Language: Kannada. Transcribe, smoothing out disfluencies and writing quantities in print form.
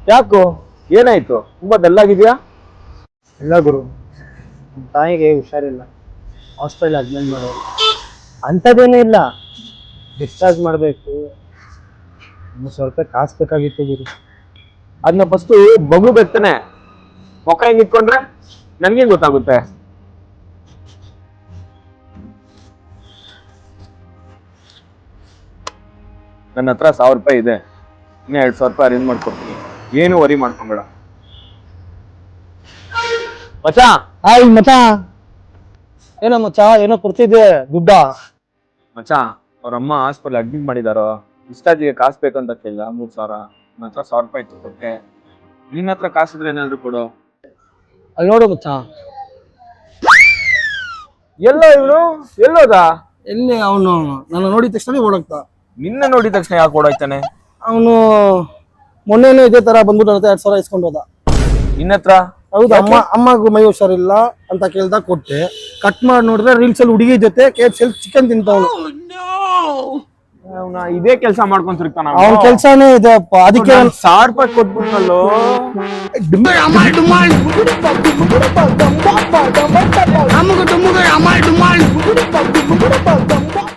ಯಾಕೋ ಏನಾಯ್ತು? ತುಂಬಾ ಡಲ್ಲಾಗಿದ್ಯಾ? ಇಲ್ಲ ಗುರು, ತಾಯಿಗೆ ಹುಷಾರಿಲ್ಲ, ಹಾಸ್ಪಿಟಲ್ ಅಡ್ಮಿಟ್ ಮಾಡೋರು. ಅಂಥದ್ದೇನೂ ಇಲ್ಲ, ಡಿಸ್ಚಾರ್ಜ್ ಮಾಡಬೇಕು. ಇನ್ನು ಸ್ವಲ್ಪ ಕಾಸು ಬೇಕಾಗಿತ್ತು ಗುರು. ಅದನ್ನ ಫಸ್ಟ್ ಬಗ್ಲು ಬೆತ್ತಾನೆ ಮೊಕ್ಕ ಹೆಂಗ್ ಇಟ್ಕೊಂಡ್ರೆ ನನ್ಗೆ ಗೊತ್ತಾಗುತ್ತೆ. ನನ್ನ ಹತ್ರ 1000 ರೂಪಾಯಿ ಇದೆ, ಇನ್ನ 2000 ರೂಪಾಯಿ ಅರೇಂಜ್ ಮಾಡ್ಕೊಡ್ತೀನಿ. ಏನು ವರಿ ಮಾಡ್ಕೊಂಬೇಡ ಮಚಾ. ಹಾಯ್ ಮಚ. ಏನೋ ಮಚ, ಏನೋ ಕೊಡ್ತಿದ್ದೆ ದುಡ್ಡ. ಮಚಾ, ಅವ್ರಮ್ಮ ಹಾಸ್ಪಿಟಲ್ ಅಡ್ಮಿಟ್ ಮಾಡಿದಾರೋ, ಡಿಸ್ಚಾರ್ಜಿಗೆ ಕಾಸು ಬೇಕಂತ ಕೇಳಿದ 3000. ನನ್ನ ಹತ್ರ 1000 ರೂಪಾಯಿ ಕೊಟ್ಟೆ. ನಿನ್ನ ಹತ್ರ ಕಾಸಿದ್ರೆ ಏನಾದ್ರು ಕೊಡು. ಅಲ್ಲಿ ನೋಡು ಮಚ್ಚ. ಎಲ್ಲೋ ಇವನು, ಎಲ್ಲೋದ? ಎಲ್ಲಿ ಅವನು? ನನ್ನ ನೋಡಿದ ತಕ್ಷಣ ಓಡೋಗ್ತಾ. ನಿನ್ನ ನೋಡಿದ ತಕ್ಷಣ ಯಾಕೆ ಓಡಾಯ್ತಾನೆ? ಅವನು ಮೊನ್ನೆನೂ ಇದೇ ತರ ಬಂದ್ಬಿಟ್ಟು 2000 ಇಸ್ಕೊಂಡು ಹೋದ. ನಿನ್ನ ಹತ್ರ? ಹೌದು, ಅಮ್ಮಗೂ ಮೈ ಹುಷಾರಿಲ್ಲ ಅಂತ ಕೇಳ್ದಾಗ ಕೊಟ್ಟೆ. ಕಟ್ ಮಾಡಿ ನೋಡಿದ್ರೆ ರೀಲ್ಸ್ ಅಲ್ಲಿ ಹುಡುಗಿ ಜೊತೆ KFC ಚಿಕನ್ ತಿಂತವನು. ಇದೇ ಕೆಲಸ ಮಾಡ್ಕೊಂತಿರ್ತಾನ ಅವನ ಕೆಲ್ಸಾನೇ ಇದೆ ಅಪ್ಪ. ಅದಕ್ಕೆ 1000 ರೂಪಾಯಿ ಕೊಟ್ಬಿಟ್ನಲ್ಲೋ. I'm gonna